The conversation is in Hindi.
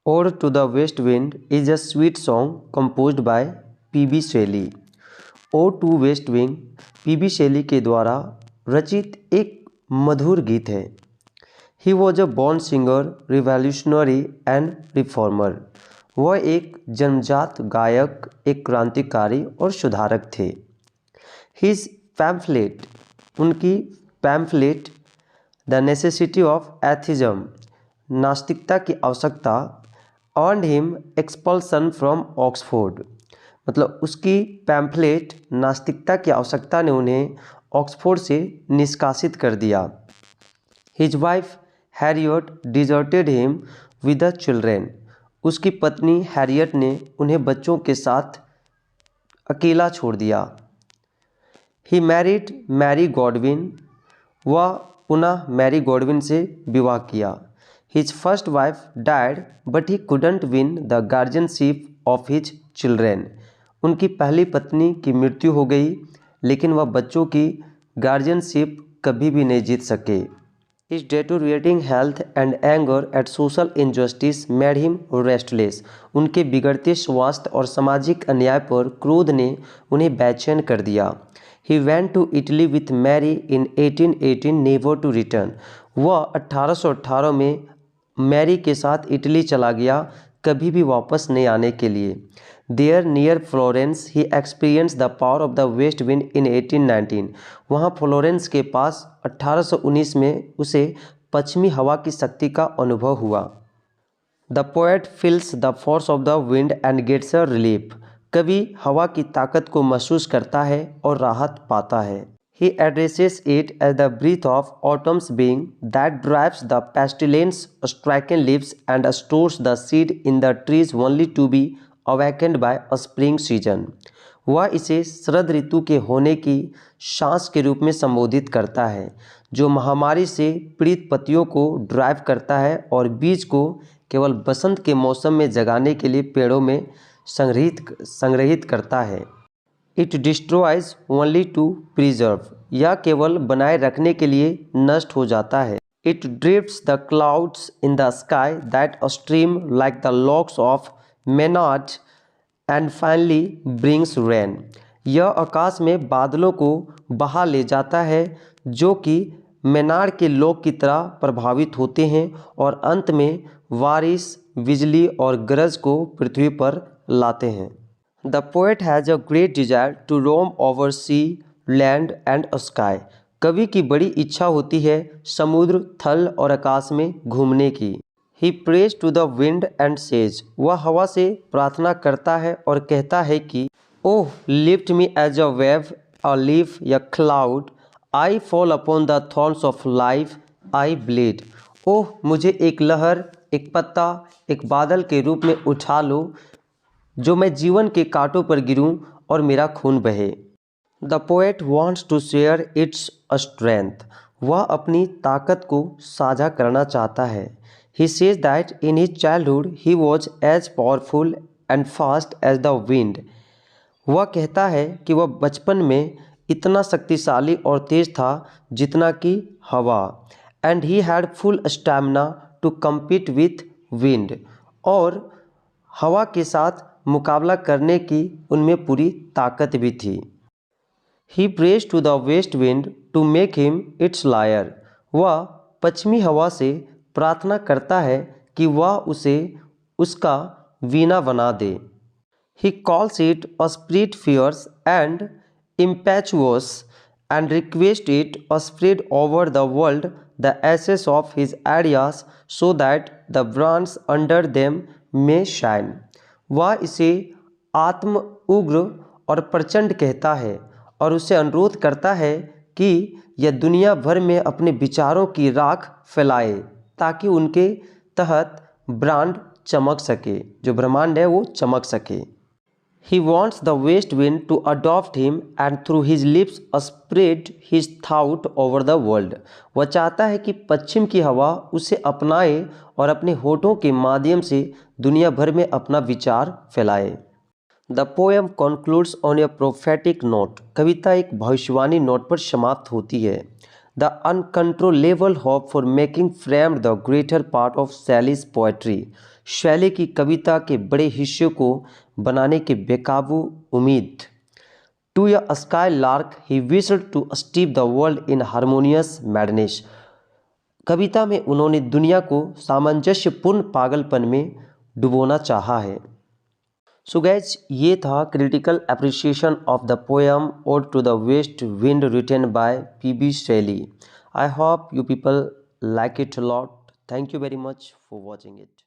Ode to the West Wind is a sweet song composed by P.B. Shelley. Ode to West Wind P.B. Shelley के द्वारा रचित एक मधुर गीत है. He was a born singer, revolutionary and reformer. वह एक जन्मजात गायक, एक क्रांतिकारी और सुधारक थे. His pamphlet, उनकी pamphlet the necessity of atheism, नास्तिकता की आवश्यकता, earned him expulsion from Oxford. मतलब उसकी पैम्फलेट नास्तिकता की आवश्यकता ने उन्हें ऑक्सफोर्ड से निष्कासित कर दिया. His wife Harriet deserted him with the children. उसकी पत्नी हैरियट ने उन्हें बच्चों के साथ अकेला छोड़ दिया. He married Mary Godwin. वह पुनः मैरी गॉडविन से विवाह किया. His first wife died but he couldn't win the guardianship of his children. उनकी पहली पत्नी की मृत्यु हो गई लेकिन वह बच्चों की गार्जियनशिप कभी भी नहीं जीत सके. His deteriorating health and anger at social injustice made him restless. उनके बिगड़ते स्वास्थ्य और सामाजिक अन्याय पर क्रोध ने उन्हें बेचैन कर दिया. He went to Italy with Mary in 1818 never to return. वह 1818 में मैरी के साथ इटली चला गया, कभी भी वापस नहीं आने के लिए. There near Florence he experienced the power of the west wind in 1819. वहाँ फ्लोरेंस के पास 1819 में उसे पश्चिमी हवा की शक्ति का अनुभव हुआ. The poet feels the force of the wind and gets a relief. कवि हवा की ताकत को महसूस करता है और राहत पाता है. He addresses it as the breath of autumn's being that drives the pestilence stricken leaves and stores the seed in the trees only to be awakened by a spring season. वह इसे शरद ऋतु के होने की सांस के रूप में संबोधित करता है जो महामारी से पीड़ित पत्तियों को ड्राइव करता है और बीज को केवल बसंत के मौसम में जगाने के लिए पेड़ों में संग्रहित करता है. It destroys only to preserve. यह केवल बनाए रखने के लिए नष्ट हो जाता है. It drifts the clouds in the sky that stream like the locks of maenad and finally brings rain. यह आकाश में बादलों को बहा ले जाता है जो कि मेनार के लॉक की तरह प्रभावित होते हैं और अंत में बारिश, बिजली और गरज को पृथ्वी पर लाते हैं. The poet has a great desire to roam over sea, land and sky. कवि की बड़ी इच्छा होती है समुद्र, थल और आकाश में घूमने की. He prays to the wind and says. वह हवा से प्रार्थना करता है और कहता है कि Oh, lift me as a wave, a leaf, a cloud. I fall upon the thorns of life. I bleed. ओह मुझे एक लहर, एक पत्ता, एक बादल के रूप में उठा लो जो मैं जीवन के कांटों पर गिरूं और मेरा खून बहे. The poet wants to share its strength. वह अपनी ताकत को साझा करना चाहता है. He says that in his childhood he was as powerful and fast as the wind. वह कहता है कि वह बचपन में इतना शक्तिशाली और तेज था जितना कि हवा. And he had full stamina to compete with wind. और हवा के साथ मुकाबला करने की उनमें पूरी ताकत भी थी. He prays to the west wind to make him its lyre. वह पश्चिमी हवा से प्रार्थना करता है कि वह उसे उसका वीणा बना दे. He calls it a spirit fierce and impetuous and request it spread over the world the ashes of his ideas so that the brands under them may shine. वह इसे आत्म उग्र और प्रचंड कहता है और उसे अनुरोध करता है कि यह दुनिया भर में अपने विचारों की राख फैलाए ताकि उनके तहत ब्रांड चमक सके, जो ब्रह्मांड है वो चमक सके. He wants the west wind to adopt him and through his lips spread his thought over the world. वह चाहता है कि पश्चिम की हवा उसे अपनाए और अपने होठों के माध्यम से दुनिया भर में अपना विचार फैलाए. The poem concludes on a prophetic note. कविता एक भविष्यवाणी नोट पर समाप्त होती है. The uncontrollable hope for making framed the greater part of Shelley's poetry. शैली की कविता के बड़े हिस्से को बनाने की बेकाबू उम्मीद. To a skylark he wished to steep the world in harmonious madness. कविता में उन्होंने दुनिया को सामंजस्यपूर्ण पागलपन में डुबोना चाहा है. सो गैज ये था critical appreciation of the poem ode to the west wind written by P B. Shelley. I hope you people like it a lot. Thank you very much for watching it.